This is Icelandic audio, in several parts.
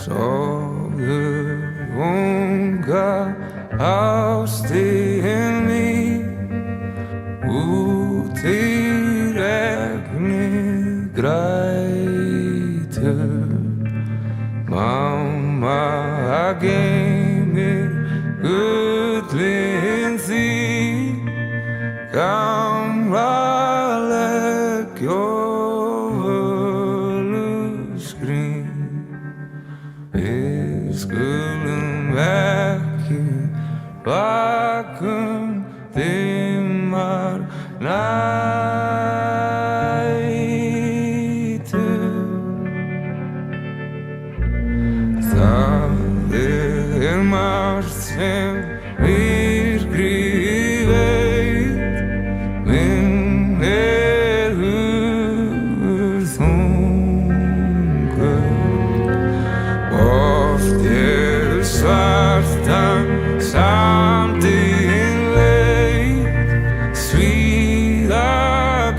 Sofðu unga ástin mín, út í regnið grætur. Mamma geymir gullin þín, gamla legg og völuskrín. Við skulum ekki vakum dimmar nætur. Það margt sem myrkrið veit, minn hugur þungur. Oft svartan sandinn leit, svíða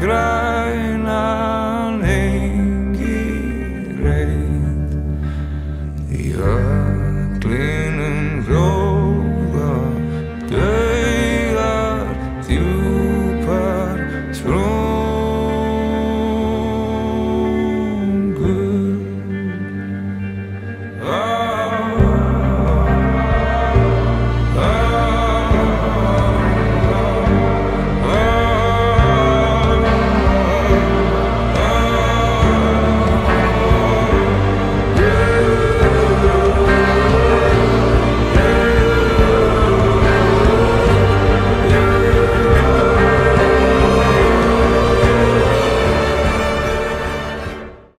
grænan engi reit. Í öglinum hljóð